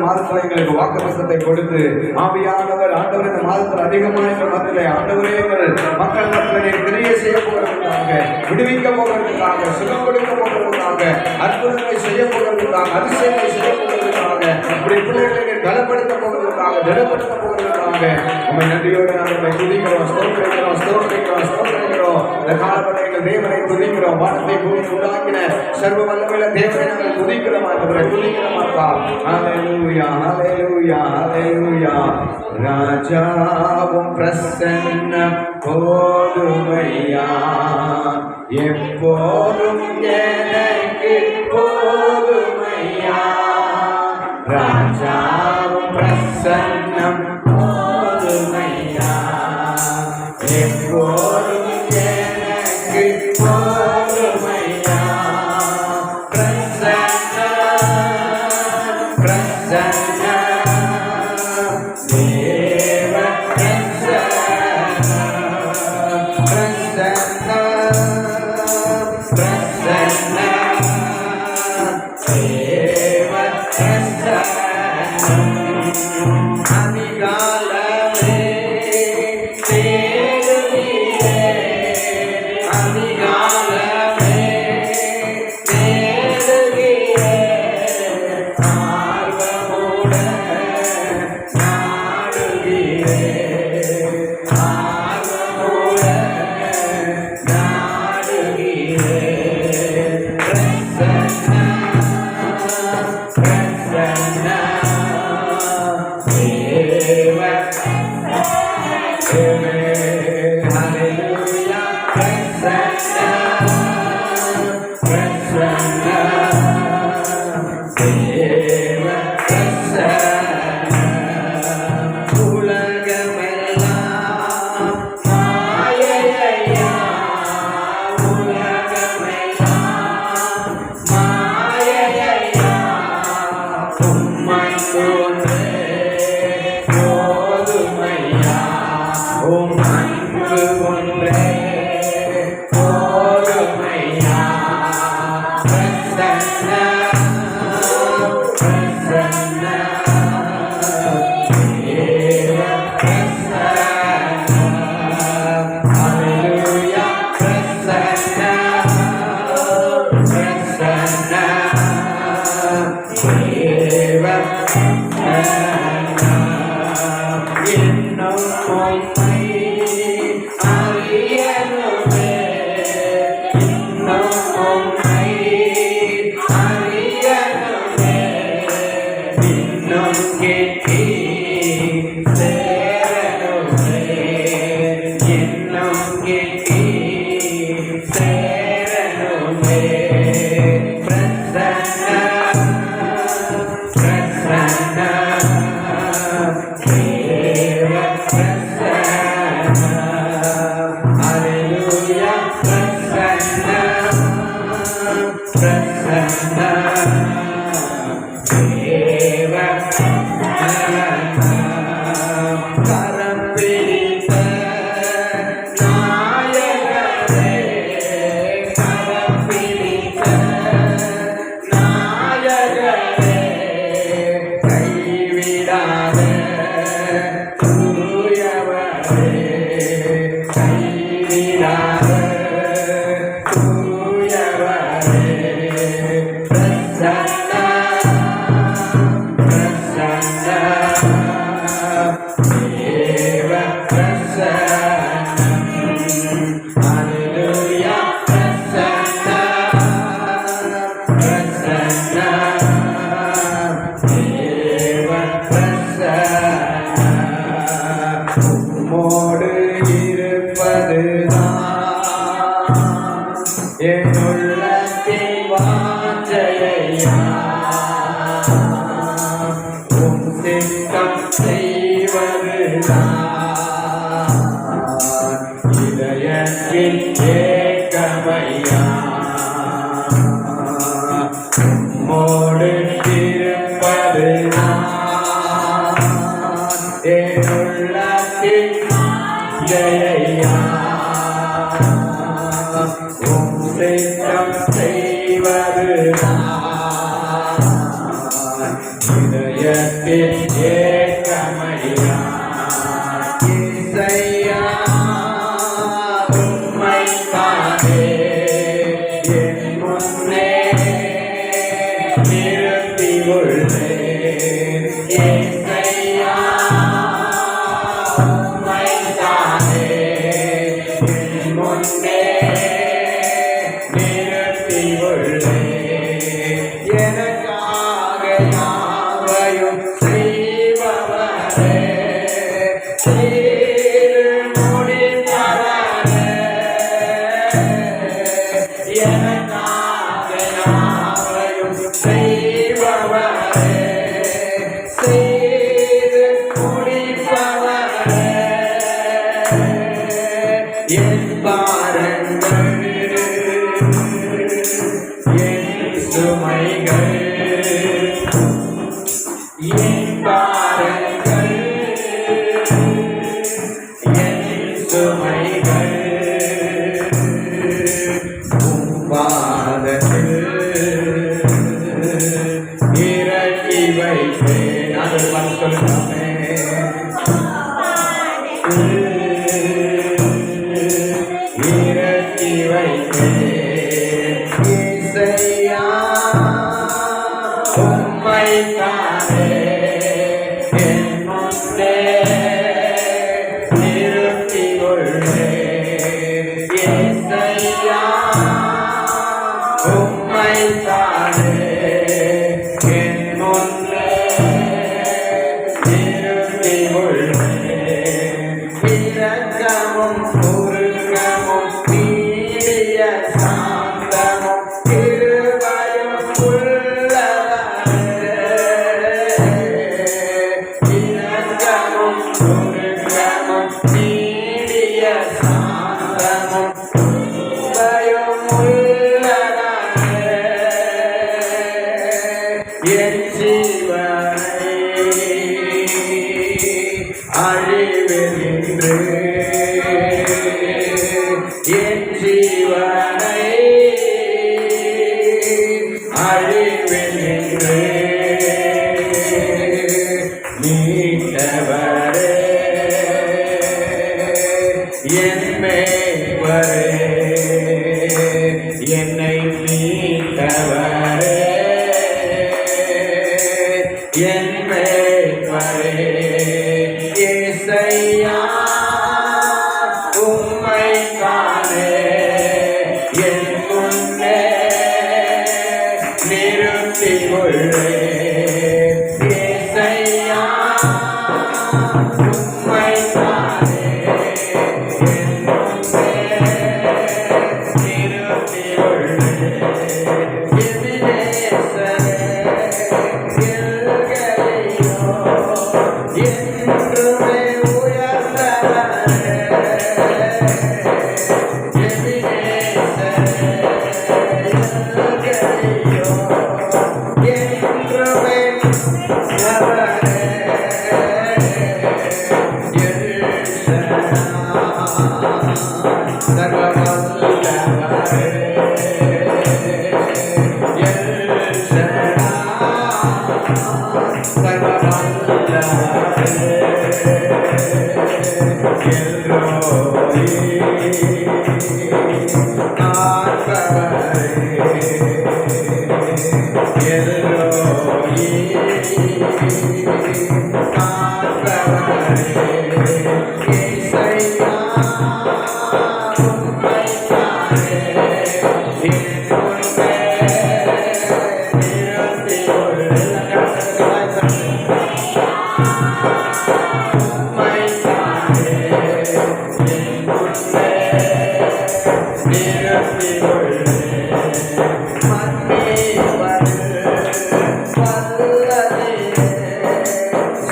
மாதத்தில் எங்களுக்கு வாக்குத்தத்தத்தை கொடுத்து ஆவியானவர் ஆண்டவர் இந்த மாதத்தில் அதிகமான மத்தியிலே ஆண்டவரே மக்கள் மத்தியிலே கிரியை செய்ய போகிறதுக்காக, விடுவிக்க போகிறதுக்காக, சுகம் கொடுக்க போகிறதுக்காக, அற்புதங்களை செய்ய போகிறதுக்காக, அதிசயங்களை செய்ய போகிறதுக்காக, இப்படி பிள்ளைகளை பலப்படுத்த போகிறதுக்காக, திடப்படுத்த போகிறதுக்காக உண்மை நன்றியோடு நாங்கள் துதிக்கிறோம், ஸ்தோத்திரிக்கிறோம், ஸ்தோத்திரிக்கிறோம், ஸ்தோத்திரிக்கிறோம். இந்த காலப்பட்ட எங்கள் தேவனை துதிக்கிறோம். வானத்தை பூமி உண்டாக்கின சர்வ வல்லமையுள்ள தேவனை நாங்கள் துதிக்கிறோம், ஆண்டவரை துதிக்கிறோம் அப்பா. ஹல்லேலூயா, ஹல்லேலூயா, ஹல்லேலூயா. ராஜாவும் பிரசன்னம் போதுமையா, எப்போதும் எனக்கு போதுமையா. ராஜாவும் பிரசன்னம் போதுமையா, எப்போதும் எனக்கு போதுமையா. பிரசன்னம், பிரசன்னம், தேவ பிரசன்னம், பிரசன்னம், பிரசன்னம், தேவ பிரசன்னம். அதிகாலமே தேடுகிறே, அதிகாலமே தேடுகிறே, ஆர்வமுடன் நாடுகிறே, ஆர்வமுடன் நாடுகிறே. பிரசன்னம், பிரசன்னம், தேவ ஹல்லேலூயா. பிரசன்னம், பிரசன்னம், தேவ பிரசன்னம். உலகமெல்லாம் மாயையா, உலகமெல்லாம் மாயையா, உம்மை போன்றே போதுமையா, உம் அன்பு ஒன்றே போதுமையா. பிரசன்னம், பிரசன்னம், தேவ பிரசன்னம். ஹல்லேலூயா. பிரசன்னம், பிரசன்னம், தேவ பிரசன்னம். இன்னும் உம்மை அறியணுமே, இன்னும் உம்மை அறியணுமே, இன்னும் கேட்டி சேரணுமே, இன்னும் கேட்டி சேரணுமே. பிரசன்னம், பிரசன்னம், தேவ பிரசன்னம். ஹல்லேலூயா. பிரசன்னம், பிரசன்னம், தேவ பிரசன்னம். கரம் பிடித்த நாயகரே, கரம் பிடித்த நாயகரே, கைவிடாத தூயவரே, கைவிடாத தூயவரே. பிரசன்னம், பிரசன்னம், தேவ பிரசன்னம். ஹல்லேலூயா. பிரசன்னம், பிரசன்னம், தேவ பிரசன்னம். உம்மோடு இருப்பதுதான் என் உள்ளத்தின் வாஞ்சையா, உம் சித்தம் செய்வதுதான் இதயத்தின் ஏக்கமையா. உம்மோடு இருப்பதுதான் என் உள்ளத்தின் ஜெயா, உம் சித்தம் செய்வதுதான் இதய இதயத்தில் ஏக்கமையா இசையா உம்மைத்தானே என் முன்னே நிறுத்தி உள்ளேன். இசையா உம்மைத்தானே என் முன்னே நிறுத்தி உள்ளேன். எனக்காக யாவையும் செய்பவரே, செய்து முடிப்பவரே. எனக்காக யாவையும் செய்பவரே, செய்து முடிப்பவரே. என் பாரங்கள் என் சுமைகள் என் பாரங்கள் என் சுமைகள் உம் பாதத்தில் இறக்கி வைப்பேன். அது சொல்லுமே இறக்கி வைப்பேன். இசையா உம்மைத்தானே என் முன்னே நிறுத்தி உள்ளேன். இசையா உம்மைத்தானே என் முன்னே நிறுத்தி உள்ளேன். இரக்கமும் பொறுமையும் நீடிய சாந்தமும் கிருபையும் உள்ளவரே. இரக்கமும் பொறுமையும் நீடிய சாந்தமும் கிருபையும் உள்ளவரே. என் ஜீவனை அழிவென்று என் ஜீவனை அழிவென்று மீட்டவரே, என் மேய்ப்பரே, என்னை மீட்டவரே, என் மேய்ப்பரே. இசையா உம்மைத்தானே என் முன்னே நிறுத்தி உள்ளேன். இசையா உம்மைத்தானே என் முன்னே நிறுத்தி உள்ளேன். எபினேசரே, எல்கேயோ, என்றுமே உயர்ந்தவரே. எபினேசரே, எல்கேயோ, என்றுமே உயர்ந்தவரே. சர்வவல்லவரே,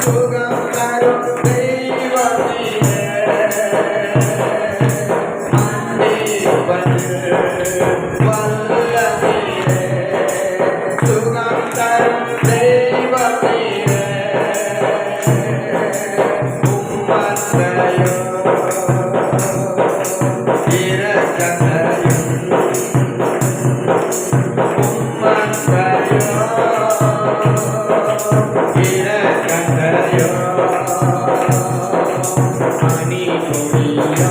சுக கண்டறியோ மணி கொடியா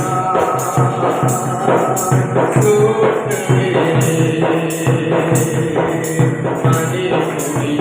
மணி கொடியா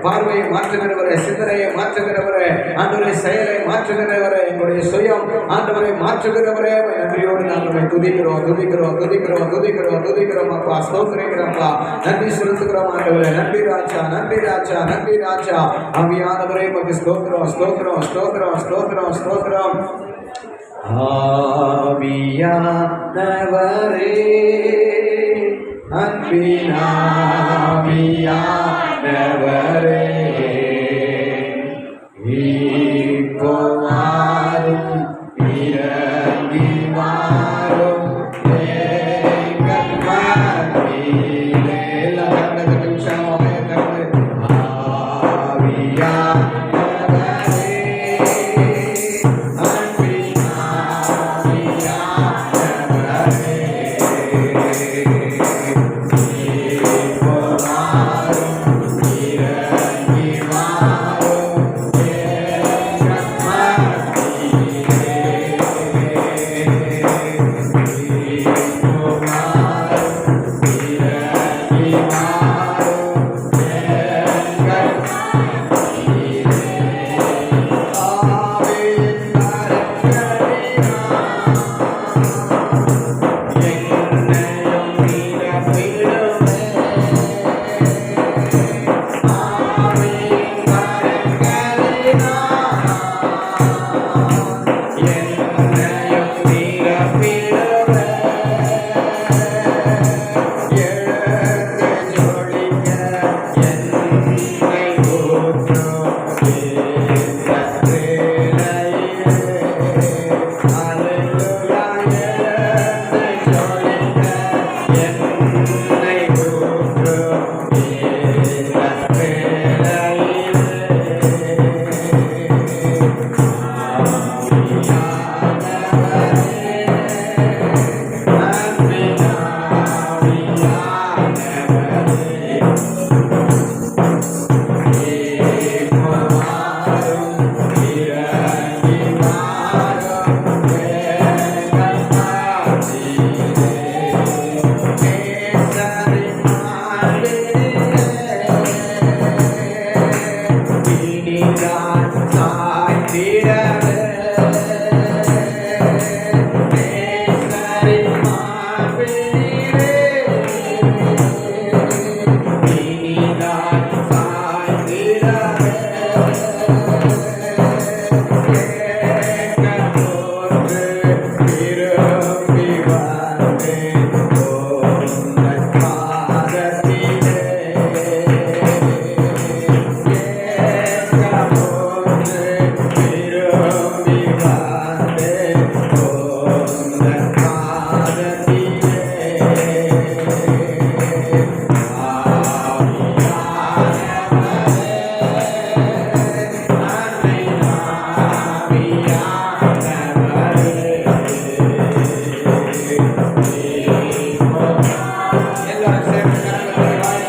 பார்வையை மாற்றுகிறவரே, சிந்தனையை மாற்றுகிறவரே, ஆண்டவரே செயலை மாற்றுகிறவரே, எங்களுடைய சுயம் ஆண்டவரை மாற்றுகிறவரே, நன்றியோடு நாங்கள் துதிக்கிறோம் துதிக்கிறோம் துதிக்கிறோம் துதிக்கிறோம் துதிக்கிறோம் அப்பா, ஸ்தோத்திரிக்கிறோம்ப்பா, நன்றி செலுத்துகிறோம் ஆண்டவரே. நன்றி ராஜா, நன்றி ராஜா, நன்றி ராஜா. ஆவியானவரே உமக்கு ஸ்தோத்திரம் ஸ்தோத்திரம் ஸ்தோத்திரம் ஸ்தோத்திரம் ஸ்தோத்திரம். ஆவியானவரே, அன்பினாவியானவரே, இப்போ வாரும் இறங்கி வாரும் எங்கள் மத்தியிலே. எல்லாம் கண்ணது நிமிஷமாக கண்ணு ஆவியானவரே, அன்பின் ஆவியானவரே, இப்போ வாரும் இறங்கி வாரும் எங்கள் மத்தியிலே. இப்போ வாரும் இறங்கி வாரும் எங்கள் ஆவியின் கரங்களினால் என்னையும் நிரப்பிடுமே. ஆவியின் கரங்களினால் என்னையும் நிரப்பிடுமே. எழுந்து ஜொலிக்க என்னை ஊற்றும் இந்த வேளையிலே. அல்லேலூயா. எழுந்து ஜொலிக்க என்னை ஊற்றும் இந்த வேளையிலே. அன்பின் ஆவியானவரே, இப்போ வாரும் இறங்கி வாரும் எங்கள் மத்தியிலே. நேசரின் மார்பினிலே இனி நான் சாய்ந்திடவே. நேசரின் மார்பினிலே இனி நான் சாய்ந்திடவே. கேட்கப்போன்று திரும்பி வந்தேன் உந்தன் பாதத்திலே. கேட்கப்போன்று திரும்பி வந்தேன் உந்தன் பாதத்திலே. எல்லாரும் சேர்ந்து கரங்களை வாயில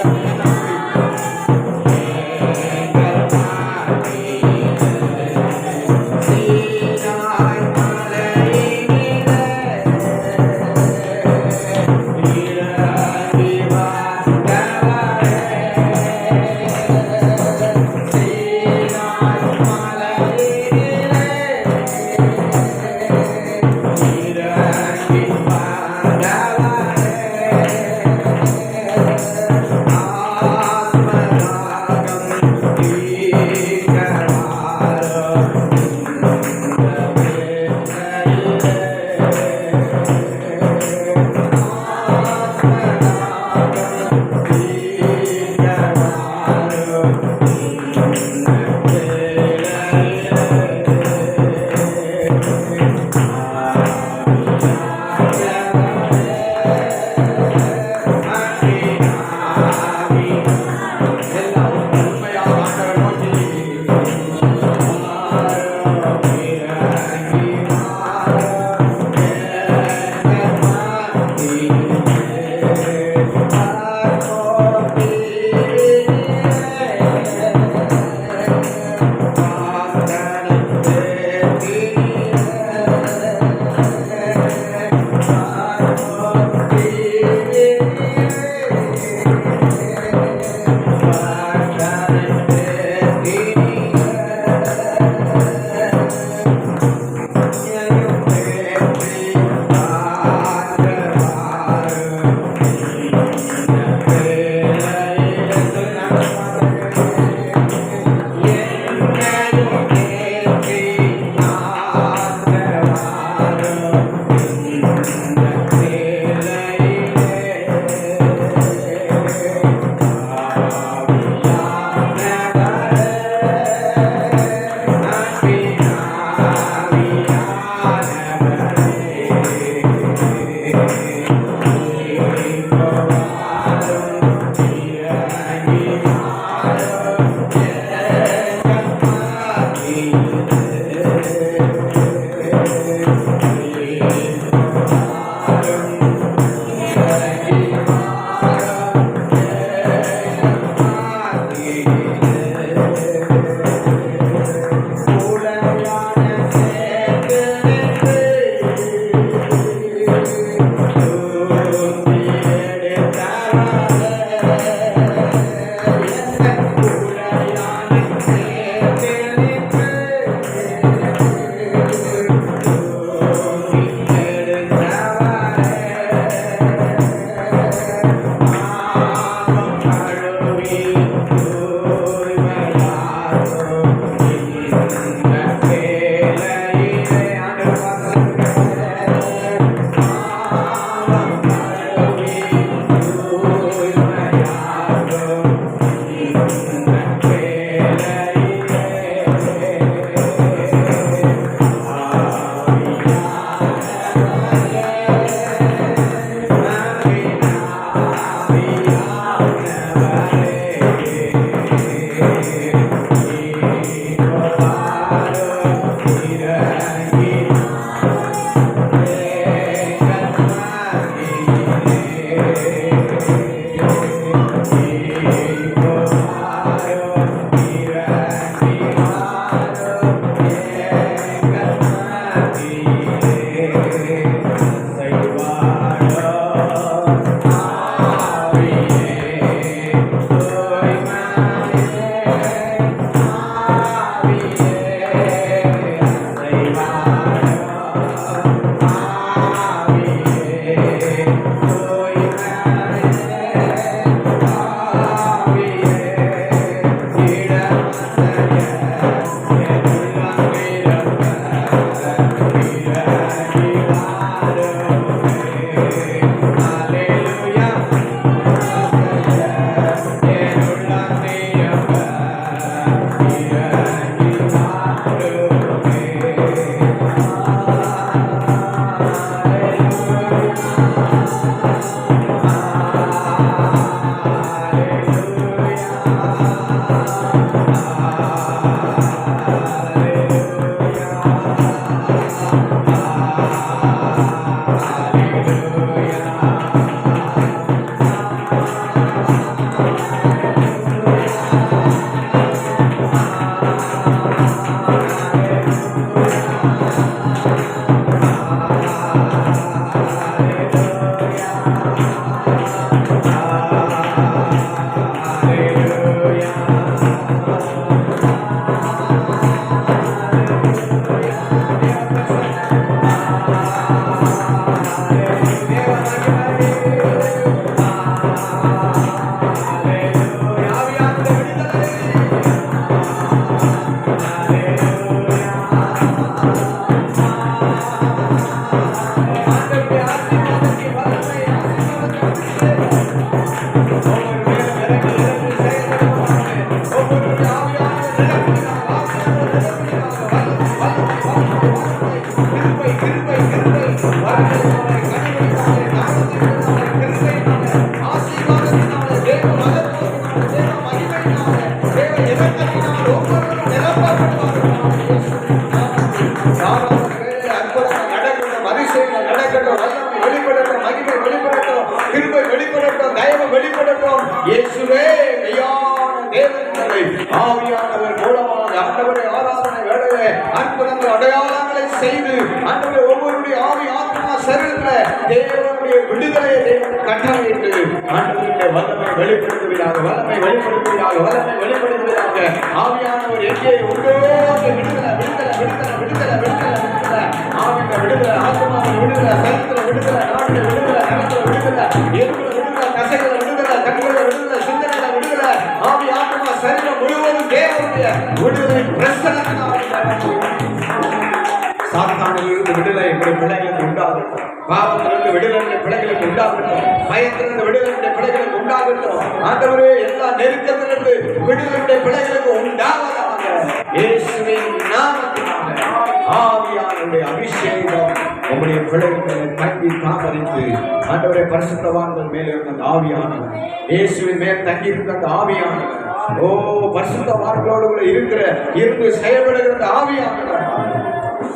இயேசுவே மெய்யான தேவனை ஆவியானவர் மூலமாக ஆண்டவரை ஆராதனை வேளையிலே அற்புதங்கள் அடையாளங்களை செய்து ஆண்டவரை ஒவ்வொருடைய ஆவி ஆத்மா சரீரத்தில் தேவனுடைய விடுதலையை தேவன் கட்டளையிட்டு ஆண்டவருடைய வல்லமை வெளிப்படுத்துவதாக ஆவியானவர் எங்கே உண்டோ விடுதலை ஆவிய விடுதலை ஆத்மாவின் விடுதலை சரீரத்தில் விடுதலை நாட்டில் விடுதலை நலத்தில் விடுதலை எலும்புல விடுதலை தசைகளை விடுதலை கண்களை விடுதலை சிந்தனையில விடுதலை ஆவி ஆத்மா சரீரம் முழுவதும் தேவனுடைய விடுதலை சாத்தானிலிருந்து விடுதலை எங்களுடைய பிள்ளைகளுக்கு உண்டாகட்டும், பாவத்திலிருந்து விடுதலை பிள்ளைகளுக்கு உண்டாகட்டும், பயத்திலிருந்து விடுதலை பிள்ளைகளுக்கு உண்டாகட்டும். ஆண்டவரே எல்லா நெருக்கத்திலிருந்து விடுதலை பிள்ளைகளுக்கு உண்டாவதாக இயேசுவின் நாமத்தினாலே ஆவியானவருடைய அபிஷேகம் உங்களுடைய பிள்ளைகளை தங்கி தாமதித்து ஆண்டவரை பரிசுத்தவான்கள் மேல் இருந்த அந்த ஆவியானவர் இயேசுவின் மேல் தங்கி இருந்த அந்த ஆவியானவர் பரிசுத்தவான்களோடு கூட இருந்து செயல்படுகிற அந்த ஆவியானவர்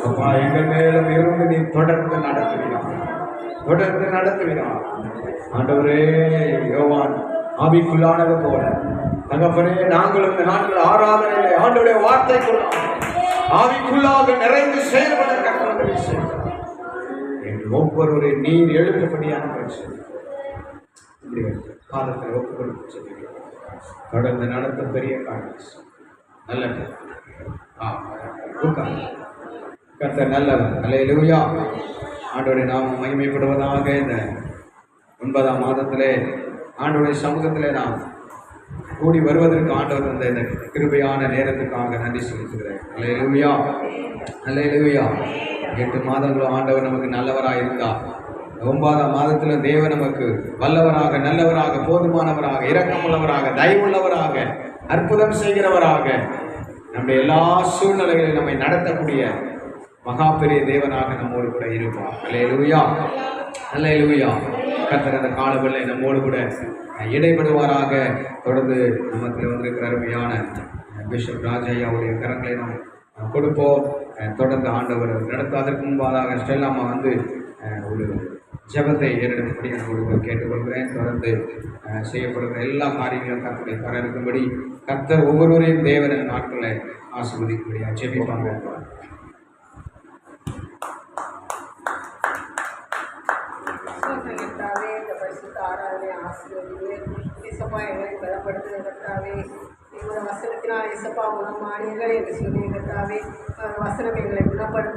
அப்பா எங்கள் மேலும் இருந்து நீ தொடர்ந்து நடத்துகிறார் ஆண்டவரே. யோவான் ஆவிக்குள்ளானது போல தகப்பனே நாங்கள் இந்த நாட்கள் ஆராதனையிலே ஆண்டவருடைய வார்த்தைக்குள்ள ஆவிக்குள்ளாக நிறைந்து செயல்பட கட்டளை செய்கிறார். ஒவ்வொருவரை நீர் எழுப்பபடியான பாதத்தில் ஒப்புக் கொடுத்து சொல்லுகிறோம். தொடர்ந்து நடத்த பெரிய காரணம் நல்ல கர்த்தர் நல்லவர். அல்லேலூயா. ஆண்டவருடைய நாமம் மகிமைப்படுவதாக. இந்த 9ஆம் மாதத்திலே ஆண்டவருடைய சமூகத்திலே நாம் கூடி வருவதற்கு ஆண்டவர் வந்த இந்த கிருபையான நேரத்துக்காக நன்றி செலுத்துகிறேன். அல்லேலூயா, அல்லேலூயா. 8 மாதங்களும் ஆண்டவர் நமக்கு நல்லவராக இருந்தார். 9ஆம் மாதத்தில் தேவன் நமக்கு வல்லவராக, நல்லவராக, போதுமானவராக, இரக்கமுள்ளவராக, தயவுள்ளவராக, அற்புதம் செய்கிறவராக, நம்முடைய எல்லா சூழ்நிலைகளிலும் நம்மை நடத்தக்கூடிய மகா பெரிய தேவனாக நம்மோடு கூட இருப்பார். அல்லேலூயா, அல்லேலூயா. கர்த்தர் அந்த காலவெல்லை நம்மோடு கூட இடைபடுவாராக. தொடர்ந்து நமக்கு வந்திருக்கிற அருமையான பிஷப் ராஜையாவுடைய கரங்களை நாம் கொடுப்போம். தொடர்ந்து ஆண்டவர் நடத்தாதற்கு முன்பாக ஸ்டெல்லாமா வந்து ஒரு ஜெபத்தை ஏறெடுப்படி நான் கேட்டுக்கொள்கிறேன். தொடர்ந்து செய்யப்படுகிற எல்லா காரியங்களும் கர்த்தருடைய கரம் இருக்கும்படி கர்த்தர் ஒவ்வொருவரையும் தேவனின் நாட்களை ஆசீர்வதிக்கும்படியாக ஜெபிப்பாங்க. எங்களோட வசனத்தினால் இசப்பா குணமானீர்கள் என்று சொல்லி கர்த்தாவே வசனம் எங்களை குணப்படுத்த